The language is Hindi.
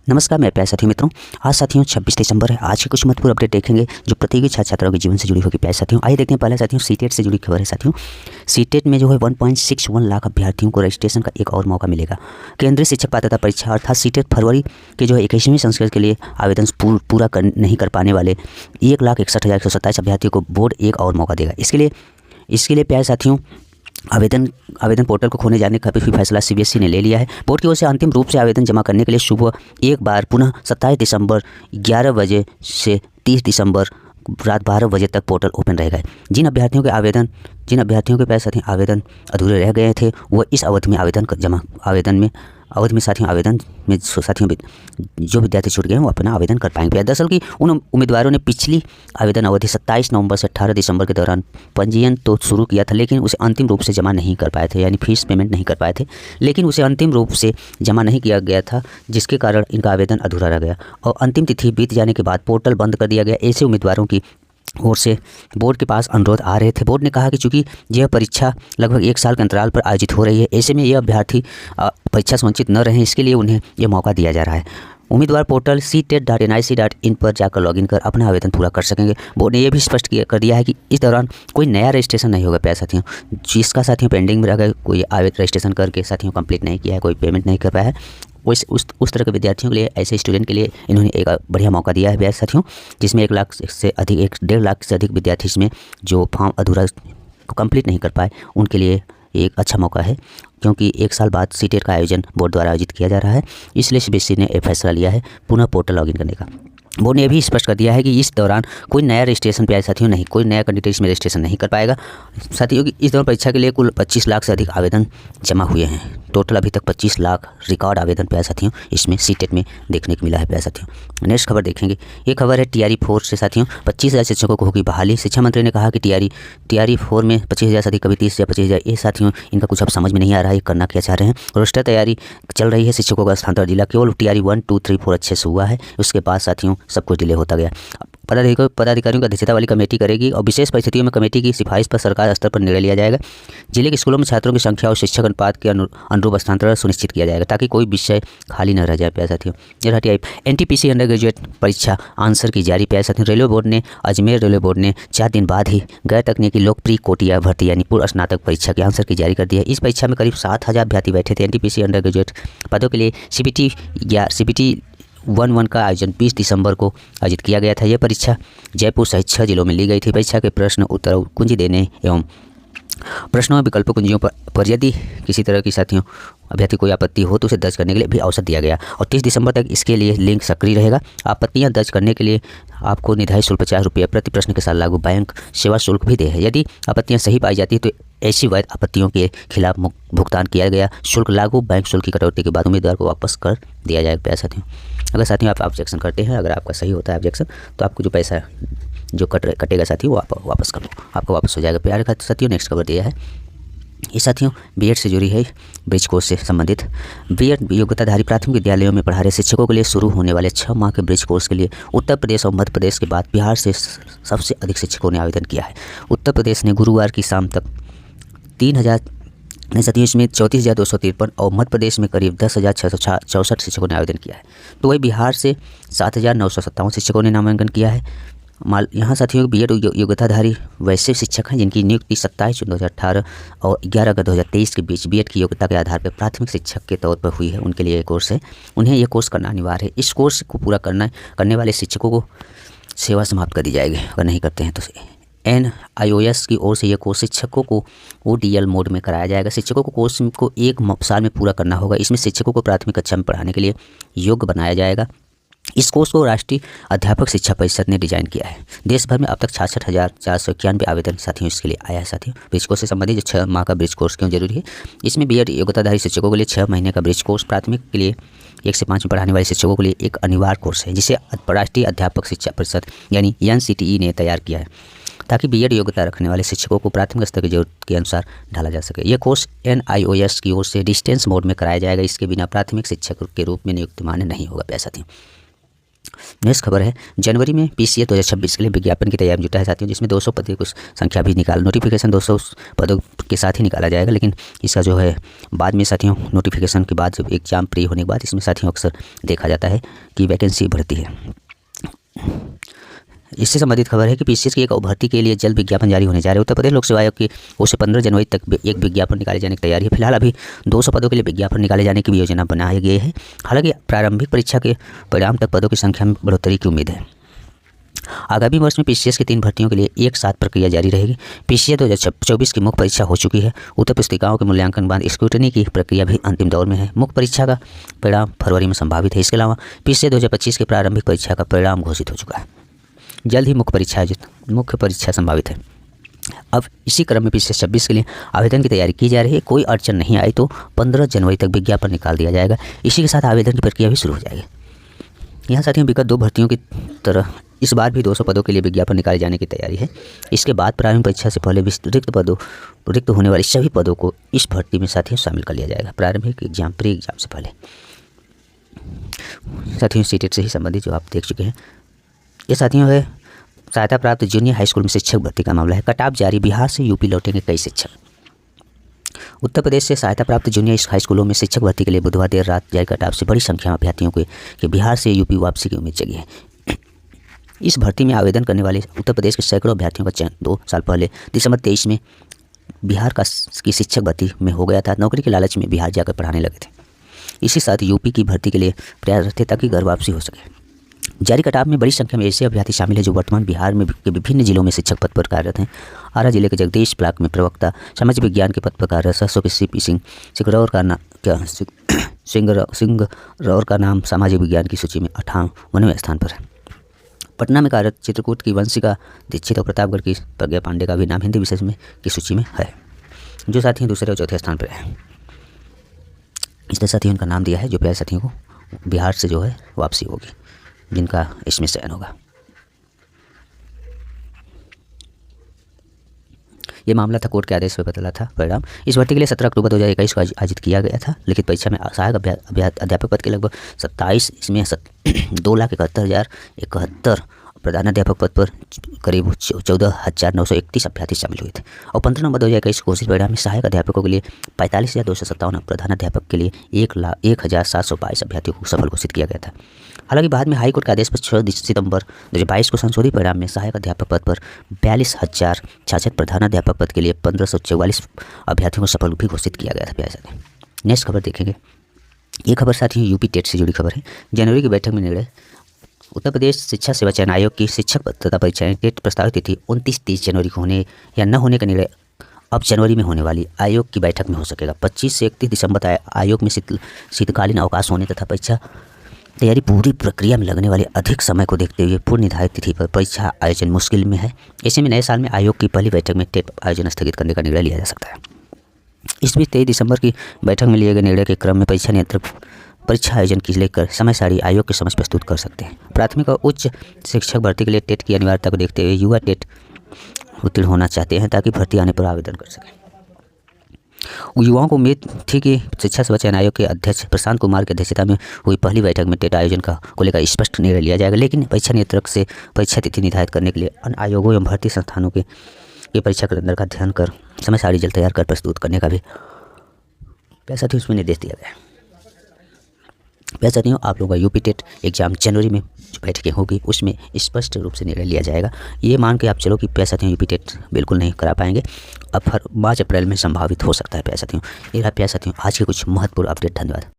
नमस्कार मेरे प्यारे साथियों मित्रों। आज साथियों 26 दिसंबर है। आज की कुछ महत्वपूर्ण अपडेट देखेंगे जो प्रतियोगी छात्र छात्राओं के जीवन से जुड़ी होगी। प्यारे साथियों आइए देखते हैं। पहले साथियों सीटेट से जुड़ी खबर है। साथियों सीटेट में जो है 1.61 लाख अभ्यर्थियों को रजिस्ट्रेशन का एक और मौका मिलेगा। केंद्रीय शिक्षक पात्रता परीक्षा अर्थात सीटेट फरवरी के जो है 21वीं संस्करण के लिए आवेदन पूरा नहीं कर पाने वाले 1,61,127 अभ्यर्थियों को बोर्ड एक और मौका देगा। इसके लिए प्यारे साथियों आवेदन पोर्टल को खोले जाने का भी फैसला सीबीएसई ने ले लिया है। बोर्ड की ओर से अंतिम रूप से आवेदन जमा करने के लिए सुबह एक बार पुनः 27 दिसंबर 11 बजे से 30 दिसंबर रात 12 बजे तक पोर्टल ओपन रहेगा। जिन अभ्यर्थियों के पास साथियों आवेदन अधूरे रह गए थे वो इस अवधि में जो विद्यार्थी छूट गए हैं वो अपना आवेदन कर पाएंगे। दरअसल कि उन उम्मीदवारों ने पिछली आवेदन अवधि 27 नवंबर से 18 दिसंबर के दौरान पंजीयन तो शुरू किया था, लेकिन उसे अंतिम रूप से जमा नहीं कर पाए थे, यानी फीस पेमेंट नहीं कर पाए थे, लेकिन उसे अंतिम रूप से जमा नहीं किया गया था, जिसके कारण इनका आवेदन अधूरा रह गया और अंतिम तिथि बीत जाने के बाद पोर्टल बंद कर दिया गया। ऐसे उम्मीदवारों की ओर से बोर्ड के पास अनुरोध आ रहे थे। बोर्ड ने कहा कि चूंकि यह परीक्षा लगभग 1 साल के अंतराल पर आयोजित हो रही है, ऐसे में यह अभ्यर्थी परीक्षा से वंचित न रहें, इसके लिए उन्हें यह मौका दिया जा रहा है। उम्मीदवार पोर्टल ctet.nic.in पर जाकर लॉगिन कर अपना आवेदन पूरा कर सकेंगे। बोर्ड ने यह भी स्पष्ट कर दिया है कि इस दौरान कोई नया रजिस्ट्रेशन नहीं होगा। प्यारे साथियों जिसका साथियों पेंडिंग में अगर कोई रजिस्ट्रेशन करके साथियों कंप्लीट नहीं किया है, कोई पेमेंट नहीं कर पाया है, उस तरह के विद्यार्थियों के लिए, ऐसे स्टूडेंट के लिए इन्होंने एक बढ़िया मौका दिया है प्यारे साथियों, जिसमें 1,00,000 लाख से अधिक विद्यार्थी इसमें जो फॉर्म अधूरा कंप्लीट नहीं कर पाए उनके लिए एक अच्छा मौका है, क्योंकि 1 साल बाद सीटेट का आयोजन बोर्ड द्वारा आयोजित किया जा रहा है। इसलिए सीबीएसई ने फैसला लिया है पुनः पोर्टल लॉगिन करने का। बोर्ड ने यह भी स्पष्ट कर दिया है कि इस दौरान कोई नया रजिस्ट्रेशन प्यारे साथियों नहीं, कोई नया कैंडिडेट इसमें रजिस्ट्रेशन नहीं कर पाएगा। साथियों की इस दौरान परीक्षा के लिए कुल 25 लाख से अधिक आवेदन जमा हुए हैं। टोटल अभी तक 25 लाख रिकॉर्ड आवेदन प्यारे साथियों इसमें सीटेट में देखने को मिला है। प्यारे साथियों नेक्स्ट खबर देखेंगे। ये खबर है टीआरई 4 से। साथियों 25,000 शिक्षकों को होगी बहाली। शिक्षा मंत्री ने कहा कि टीआरई 4 में 25,000 से अधिक, कभी 30,000, 25,000, ये साथियों इनका कुछ अब समझ में नहीं आ रहा है करना क्या चाह रहे हैं। रोस्टर तैयारी चल रही है। शिक्षकों का स्थानांतरण जिला केवल टीआरई 1, 2, 3, 4 अच्छे से हुआ है, उसके बाद साथियों सब कुछ डिले होता गया। पदाधिकारियों की अध्यक्षता वाली कमेटी करेगी और विशेष परिस्थितियों में कमेटी की सिफारिश पर सरकार स्तर पर निर्णय लिया जाएगा। जिले के स्कूलों में छात्रों की संख्या और शिक्षक अनुपात के अनुरूप स्थानांतरण सुनिश्चित किया जाएगा ताकि कोई विषय खाली न रह जाए। प्यारे साथियों एनटीपीसी अंडर ग्रेजुएट परीक्षा आंसर की जारी। प्यारे साथियों अजमेर रेलवे बोर्ड ने 4 दिन बाद ही गैर तकनीकी लोकप्रिय कोटिया भर्ती यानी पूर्व स्नातक परीक्षा के आंसर की जारी कर दी है। इस परीक्षा में करीब 7,000 अभ्यर्थी बैठे थे। एनटीपीसी अंडर ग्रेजुएट पदों के लिए सीबीटी 11 का आयोजन 20 दिसंबर को आयोजित किया गया था। यह परीक्षा जयपुर सहित 6 जिलों में ली गई थी। परीक्षा के प्रश्न उत्तर कुंजी देने एवं प्रश्नों में विकल्प कुंजियों पर यदि किसी तरह की साथियों अभ्यर्थी कोई आपत्ति हो तो उसे दर्ज करने के लिए भी अवसर दिया गया और 30 दिसंबर तक इसके लिए लिंक सक्रिय रहेगा। आपत्तियां दर्ज करने के लिए आपको निर्धारित शुल्क 50 रुपये प्रति प्रश्न के साथ लागू बैंक सेवा शुल्क भी दे है। यदि आपत्तियां सही पाई जाती है तो ऐसी वैध आपत्तियों के खिलाफ भुगतान किया गया शुल्क लागू बैंक शुल्क की कटौती के बाद उम्मीदवार को वापस कर दिया जाएगा। प्यारे साथियों अगर साथियों आप ऑब्जेक्शन करते हैं, अगर आपका सही होता है ऑब्जेक्शन, तो आपको जो पैसा जो कटेगा साथियों वो आप वापस कर लो, आपको वापस हो जाएगा। प्यारे साथियों नेक्स्ट खबर दिया है। ये साथियों बीएड से जुड़ी है। ब्रिज कोर्स से संबंधित बीएड योग्यताधारी प्राथमिक विद्यालयों में पढ़ा रहे शिक्षकों के लिए शुरू होने वाले 6 माह के ब्रिज कोर्स के लिए उत्तर प्रदेश और मध्य प्रदेश के बाद बिहार से सबसे अधिक शिक्षकों ने आवेदन किया है। उत्तर प्रदेश ने गुरुवार की शाम तक 3,000 साथियों इसमें 34,253 और मध्य प्रदेश में करीब 10,664 शिक्षकों ने आवेदन किया है। तो वही बिहार से 7,957 शिक्षकों ने नामांकन किया है। यहाँ साथियों बीएड योग्यताधारी वैसे शिक्षक हैं जिनकी नियुक्ति 27 जून 2018 और 11 अगस्त 2023 के बीच बीएड की योग्यता के आधार पर प्राथमिक शिक्षक के तौर पर हुई है। उनके लिए ये कोर्स है, उन्हें यह कोर्स करना अनिवार्य है। इस कोर्स को पूरा करने वाले शिक्षकों को सेवा समाप्त कर दी जाएगी। अगर नहीं करते हैं तो NIOS की ओर से यह कोर्स शिक्षकों को ODL मोड में कराया जाएगा। शिक्षकों को कोर्स को 1 साल में पूरा करना होगा। इसमें शिक्षकों को प्राथमिक कक्षा में पढ़ाने के लिए योग्य बनाया जाएगा। इस कोर्स को राष्ट्रीय अध्यापक शिक्षा परिषद ने डिजाइन किया है। देश भर में अब तक 66,491 आवेदन साथियों इसके लिए आया है। साथियों ब्रिज कोर्स से संबंधित 6 माह का ब्रिज कोर्स क्यों जरूरी है? इसमें बीएड योग्यताधारी शिक्षकों के लिए 6 महीने का ब्रिज कोर्स, प्राथमिक के लिए 1 से 5 में पढ़ाने वाले शिक्षकों के लिए एक अनिवार्य कोर्स है, जिसे राष्ट्रीय अध्यापक शिक्षा परिषद यानी NCTE ने तैयार किया है ताकि बीएड योग्यता रखने वाले शिक्षकों को प्राथमिक स्तर की जरूरत के अनुसार ढाला जा सके। यह कोर्स NIOS की ओर से डिस्टेंस मोड में कराया जाएगा। इसके बिना प्राथमिक शिक्षक के रूप में नियुक्ति मान्य नहीं होगा। प्यारे साथियों नेक्स्ट खबर है, जनवरी में पीसीएस 2026 के लिए विज्ञापन की तैयारी जुटा है साथियों, जिसमें 200 पदों की संख्या भी नोटिफिकेशन 200 पदों के साथ ही निकाला जाएगा, लेकिन इसका जो है बाद में साथियों नोटिफिकेशन के बाद जब एग्जाम प्री होने के बाद इसमें साथियों अक्सर देखा जाता है कि वैकेंसी बढ़ती है। इससे संबंधित खबर है कि पीसीएस की एक भर्ती के लिए जल्द विज्ञापन जारी होने जा रहे हैं। उत्तर प्रदेश लोक सेवा आयोग की ओर से 15 जनवरी तक एक विज्ञापन निकाले जाने की तैयारी है। फिलहाल अभी 200 पदों के लिए विज्ञापन निकाले जाने की भी योजना बनाई गई है। हालांकि प्रारंभिक परीक्षा के परिणाम तक पदों की संख्या में बढ़ोतरी की उम्मीद है। आगामी वर्ष में पीसीएस की 3 भर्तियों के लिए एक साथ प्रक्रिया जारी रहेगी। पीसीएस 2024 की मुख्य परीक्षा हो चुकी है। उत्तर पुस्तिकाओं के मूल्यांकन बाद स्क्रूटनी की प्रक्रिया भी अंतिम दौर में है। मुख्य परीक्षा का परिणाम फरवरी में संभावित है। इसके अलावा पीसीएस 2025 के प्रारंभिक परीक्षा का परिणाम घोषित हो चुका है। जल्द ही मुख्य परीक्षा संभावित है। अब इसी क्रम में पीसीएस 26 के लिए आवेदन की तैयारी की जा रही है। कोई अड़चन नहीं आई तो 15 जनवरी तक विज्ञापन निकाल दिया जाएगा। इसी के साथ आवेदन की प्रक्रिया भी शुरू हो जाएगी। यहाँ साथियों विगत 2 भर्तियों की तरह इस बार भी 200 पदों के लिए विज्ञापन निकाले जाने की तैयारी है। इसके बाद प्रारंभिक परीक्षा से पहले रिक्त होने वाले सभी पदों को इस भर्ती में साथियों शामिल कर लिया जाएगा। प्रारंभिक एग्जाम प्री एग्जाम से पहले साथियों सीटेट से ही संबंधित जो आप देख चुके हैं। ये साथियों है सहायता प्राप्त जूनियर हाई स्कूल में शिक्षक भर्ती का मामला है। कटाप जारी, बिहार से यूपी लौटेंगे कई शिक्षक। उत्तर प्रदेश से सहायता प्राप्त जूनियर हाई स्कूलों में शिक्षक भर्ती के लिए बुधवार देर रात जारी कटाप से बड़ी संख्या में अभ्यर्थियों के बिहार से यूपी वापसी की उम्मीद जगी है। इस भर्ती में आवेदन करने वाले उत्तर प्रदेश के सैकड़ों अभ्यर्थियों का चयन 2 साल पहले दिसंबर 23 में बिहार की शिक्षक भर्ती में हो गया था। नौकरी के लालच में बिहार जाकर पढ़ाने लगे थे। इसी साथ यूपी की भर्ती के लिए प्रयास थे ताकि घर वापसी हो सके। जारी कटाव में बड़ी संख्या में ऐसे अभ्यर्थी शामिल हैं जो वर्तमान बिहार में के विभिन्न जिलों में शिक्षक पद पर कार्यरत हैं। आरा जिले के जगदीश ब्लॉक में प्रवक्ता सामाजिक विज्ञान के पद पर कार्यरत सरसों के सीपी सिंगरौर का नाम सामाजिक विज्ञान की सूची में 58वें स्थान पर है। पटना में कार्यरत चित्रकूट की वंशिका दीक्षित और प्रतापगढ़ की प्रज्ञा पांडे का भी नाम हिंदी विषय में की सूची में है, जो साथियों दूसरे और चौथे स्थान पर है। इसलिए साथियों उनका नाम दिया है जो प्यारे साथियों को बिहार से जो है वापसी होगी, जिनका इसमें चयन होगा। ये मामला था कोर्ट के आदेश पर बदला था परिणाम। इस भर्ती के लिए 17 अक्टूबर 2021 को आयोजित किया गया था। लिखित परीक्षा में सहायक अध्यापक पद के लगभग 27 इसमें 2,71,071 प्रधानाध्यापक पद पर करीब 14,931 अभ्यर्थी शामिल हुए थे। और 15 नवंबर 2021 को घोषित परिणाम में सहायक अध्यापकों के लिए 45,257, प्रधानाध्यापक के लिए 1,0722 अभ्यर्थियों को सफल घोषित किया गया था। हालांकि बाद में हाईकोर्ट के आदेश पर 6 सितंबर 2022 को संशोधित परिणाम में सहायक अध्यापक पद पर 42,066, प्रधानाध्यापक पद के लिए 1,544 अभ्यर्थियों को सफल भी घोषित किया गया था। प्यारे साथी नेक्स्ट खबर देखेंगे। ये खबर साथियों यूपी टेट से जुड़ी खबर है। जनवरी की बैठक में निर्णय। उत्तर प्रदेश शिक्षा सेवा चयन आयोग की शिक्षक तथा परीक्षाएं टेट प्रस्तावित तिथि 29-30 जनवरी को होने या न होने का निर्णय अब जनवरी में होने वाली आयोग की बैठक में हो सकेगा। 25 से 31 दिसंबर तक आयोग में शीतकालीन अवकाश होने तथा परीक्षा तैयारी पूरी प्रक्रिया में लगने वाले अधिक समय को देखते हुए पूर्व निर्धारित तिथि पर परीक्षा आयोजन मुश्किल में है। ऐसे में नए साल में आयोग की पहली बैठक में टेट आयोजन स्थगित करने का निर्णय लिया जा सकता है। इस बीच 23 दिसंबर की बैठक में लिए गए निर्णय के क्रम में परीक्षा नियंत्रक परीक्षा आयोजन की लेकर समय सारणी आयोग के समक्ष प्रस्तुत कर सकते हैं। प्राथमिक और उच्च शिक्षक भर्ती के लिए टेट की अनिवार्यता को देखते हुए युवा टेट उत्तीर्ण होना चाहते हैं ताकि भर्ती आने पर आवेदन कर सकें। युवाओं को उम्मीद थी कि शिक्षा सेवा चयन आयोग के अध्यक्ष प्रशांत कुमार की अध्यक्षता में हुई पहली बैठक में टेट आयोजन को लेकर स्पष्ट निर्णय लिया जाएगा, लेकिन परीक्षा नियंत्रक से परीक्षा तिथि निर्धारित करने के लिए अन्य आयोगों एवं भर्ती संस्थानों के परीक्षा कैलेंडर का अध्ययन कर समय सारणी जल्द तैयार कर प्रस्तुत करने का भी साथियों उसमें निर्देश दिया गया। साथियों आप लोगों का यूपी टेट एग्जाम जनवरी में जो बैठकें होगी उसमें स्पष्ट रूप से निर्णय लिया जाएगा। ये मान के आप चलो कि साथियों यूपी टेट बिल्कुल नहीं करा पाएंगे, अब मार्च अप्रैल में संभावित हो सकता है। साथियों ये रहा साथियों आज के कुछ महत्वपूर्ण अपडेट। धन्यवाद।